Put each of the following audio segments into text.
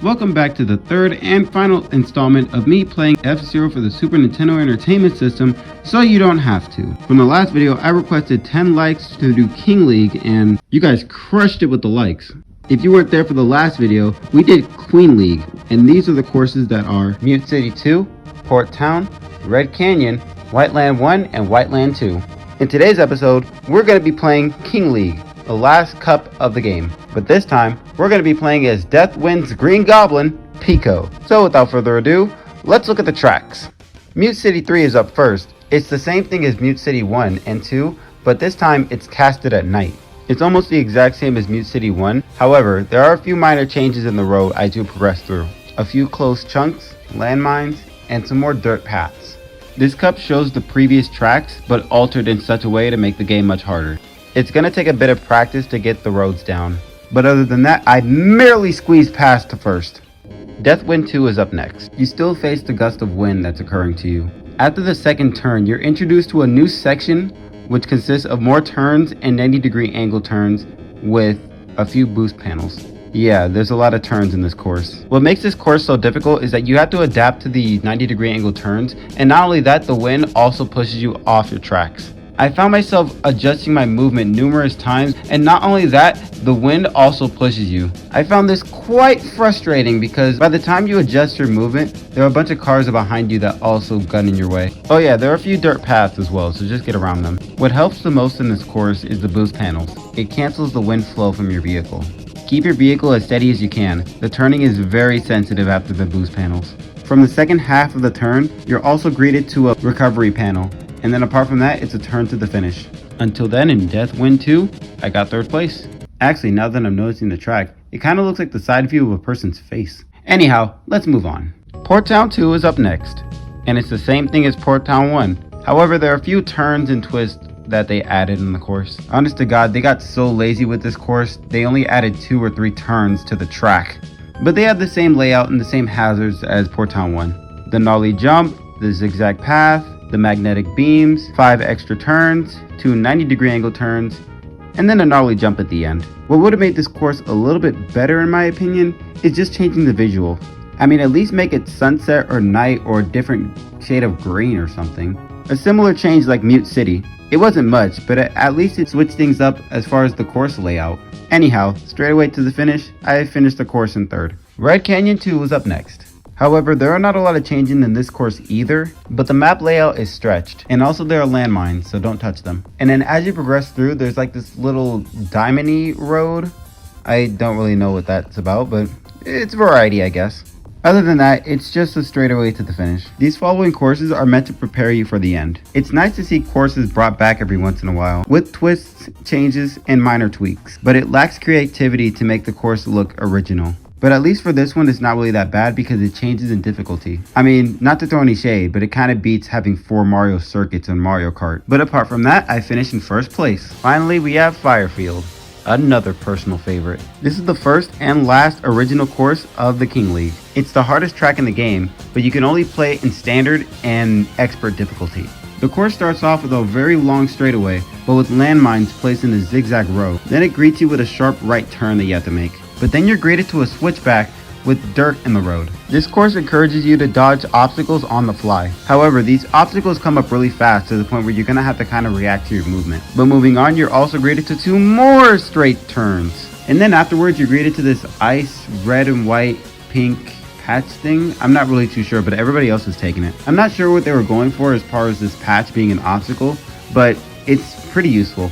Welcome back to the third and final installment of me playing F-Zero for the Super Nintendo Entertainment System so you don't have to. From the last video, I requested 10 likes to do King League and you guys crushed it with the likes. If you weren't there for the last video, we did Queen League, and these are the courses that are Mute City 2, Port Town, Red Canyon, White Land 1, and White Land 2. In today's episode, we're going to be playing King League, the last cup of the game. But this time, we're going to be playing as Deathwind's Green Goblin, Pico. So without further ado, let's look at the tracks. Mute City 3 is up first. It's the same thing as Mute City 1 and 2, but this time it's casted at night. It's almost the exact same as Mute City 1, however, there are a few minor changes in the road as you progress through. A few close chunks, landmines, and some more dirt paths. This cup shows the previous tracks, but altered in such a way to make the game much harder. It's going to take a bit of practice to get the roads down, but other than that, I merely squeezed past to first. Deathwind 2 is up next. You still face the gust of wind that's occurring to you. After the second turn, you're introduced to a new section which consists of more turns and 90-degree angle turns with a few boost panels. Yeah, there's a lot of turns in this course. What makes this course so difficult is that you have to adapt to the 90-degree angle turns, and not only that, the wind also pushes you off your tracks. I found myself adjusting my movement numerous times, and not only that, the wind also pushes you. I found this quite frustrating because by the time you adjust your movement, there are a bunch of cars behind you that also gun in your way. Oh yeah, there are a few dirt paths as well, so just get around them. What helps the most in this course is the boost panels. It cancels the wind flow from your vehicle. Keep your vehicle as steady as you can. The turning is very sensitive after the boost panels. From the second half of the turn, you're also greeted to a recovery panel. And then apart from that, it's a turn to the finish. Until then, in Deathwind 2, I got third place. Actually, now that I'm noticing the track, it kind of looks like the side view of a person's face. Anyhow, let's move on. Port Town 2 is up next, and it's the same thing as Port Town 1. However, there are a few turns and twists that they added in the course. Honest to God, they got so lazy with this course, they only added 2 or 3 turns to the track. But they have the same layout and the same hazards as Port Town 1. The nollie jump, the zigzag path, the magnetic beams, 5 extra turns, 2 90-degree angle turns, and then a gnarly jump at the end. What would have made this course a little bit better in my opinion is just changing the visual. I mean, at least make it sunset or night or a different shade of green or something. A similar change like Mute City. It wasn't much, but at least it switched things up as far as the course layout. Anyhow, straight away to the finish, I finished the course in third. Red Canyon 2 was up next. However, there are not a lot of changing in this course either, but the map layout is stretched, and also there are landmines, so don't touch them. And then as you progress through, there's like this little diamond-y road. I don't really know what that's about, but it's variety, I guess. Other than that, it's just a straightaway to the finish. These following courses are meant to prepare you for the end. It's nice to see courses brought back every once in a while, with twists, changes, and minor tweaks, but it lacks creativity to make the course look original. But at least for this one, it's not really that bad because it changes in difficulty. I mean, not to throw any shade, but it kind of beats having 4 Mario circuits on Mario Kart. But apart from that, I finished in first place. Finally, we have Firefield, another personal favorite. This is the first and last original course of the King League. It's the hardest track in the game, but you can only play it in standard and expert difficulty. The course starts off with a very long straightaway, but with landmines placed in a zigzag row. Then it greets you with a sharp right turn that you have to make. But then you're greeted to a switchback with dirt in the road. This course encourages you to dodge obstacles on the fly. However, these obstacles come up really fast to the point where you're gonna have to kind of react to your movement. But moving on, you're also greeted to 2 more straight turns. And then afterwards, you're greeted to this ice, red and white, pink patch thing. I'm not really too sure, but everybody else is taking it. I'm not sure what they were going for as far as this patch being an obstacle, but it's pretty useful.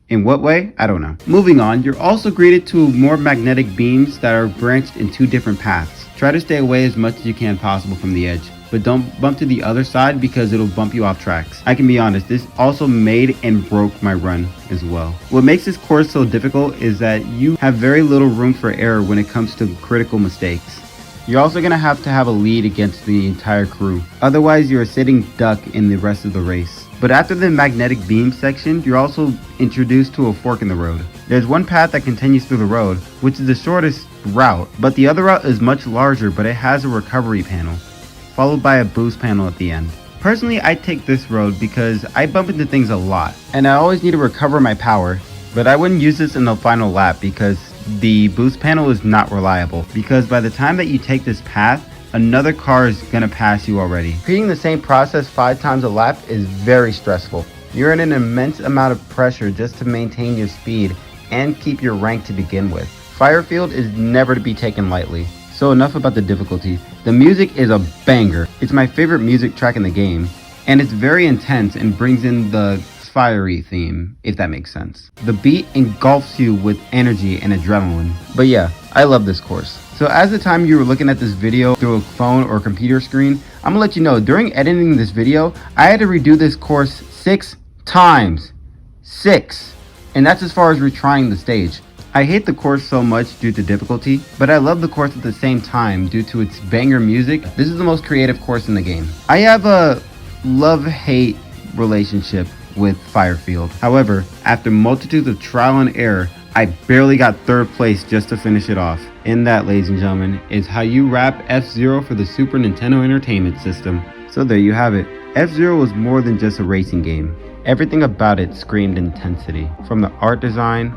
In what way? I don't know. Moving on, you're also greeted to more magnetic beams that are branched in 2 different paths. Try to stay away as much as you can possible from the edge, but don't bump to the other side because it'll bump you off tracks. I can be honest, this also made and broke my run as well. What makes this course so difficult is that you have very little room for error when it comes to critical mistakes. You're also going to have a lead against the entire crew. Otherwise, you're a sitting duck in the rest of the race. But after the magnetic beam section, you're also introduced to a fork in the road. There's one path that continues through the road, which is the shortest route, but the other route is much larger, but it has a recovery panel, followed by a boost panel at the end. Personally, I take this road because I bump into things a lot, and I always need to recover my power, but I wouldn't use this in the final lap because the boost panel is not reliable, because by the time that you take this path, another car is gonna pass you already. Repeating the same process 5 times a lap is very stressful. You're in an immense amount of pressure just to maintain your speed and keep your rank to begin with. Firefield is never to be taken lightly. So enough about the difficulty. The music is a banger. It's my favorite music track in the game, and it's very intense and brings in the fiery theme, if that makes sense. The beat engulfs you with energy and adrenaline. But yeah, I love this course. So as the time you were looking at this video through a phone or computer screen, I'm gonna let you know, during editing this video, I had to redo this course 6 times. 6. And that's as far as retrying the stage. I hate the course so much due to difficulty, but I love the course at the same time due to its banger music. This is the most creative course in the game. I have a love-hate relationship with Firefield. However, after multitudes of trial and error, I barely got 3rd place just to finish it off. And that, ladies and gentlemen, is how you wrap F-Zero for the Super Nintendo Entertainment System. So there you have it. F-Zero was more than just a racing game. Everything about it screamed intensity. From the art design,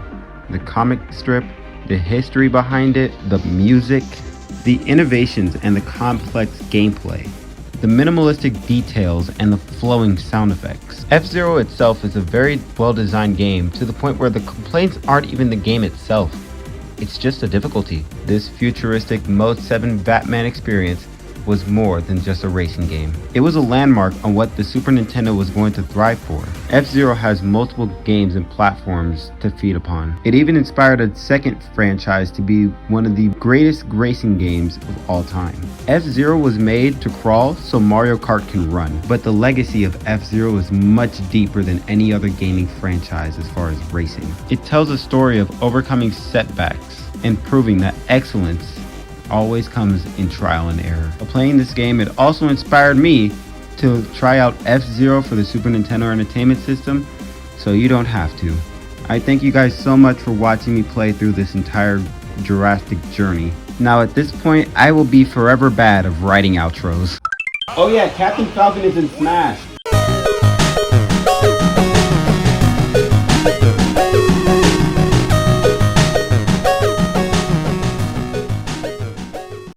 the comic strip, the history behind it, the music, the innovations and the complex gameplay, the minimalistic details and the flowing sound effects. F-Zero itself is a very well designed game, to the point where the complaints aren't even the game itself. It's just a difficulty. This futuristic Mode 7 Batman experience was more than just a racing game. It was a landmark on what the Super Nintendo was going to thrive for. F-Zero has multiple games and platforms to feed upon. It even inspired a second franchise to be one of the greatest racing games of all time. F-Zero was made to crawl so Mario Kart can run, but the legacy of F-Zero is much deeper than any other gaming franchise as far as racing. It tells a story of overcoming setbacks and proving that excellence always comes in trial and error. While playing this game, it also inspired me to try out F-Zero for the Super Nintendo Entertainment System, so you don't have to. I thank you guys so much for watching me play through this entire Jurassic journey. Now at this point, I will be forever bad of writing outros. Oh yeah, Captain Falcon is in Smash.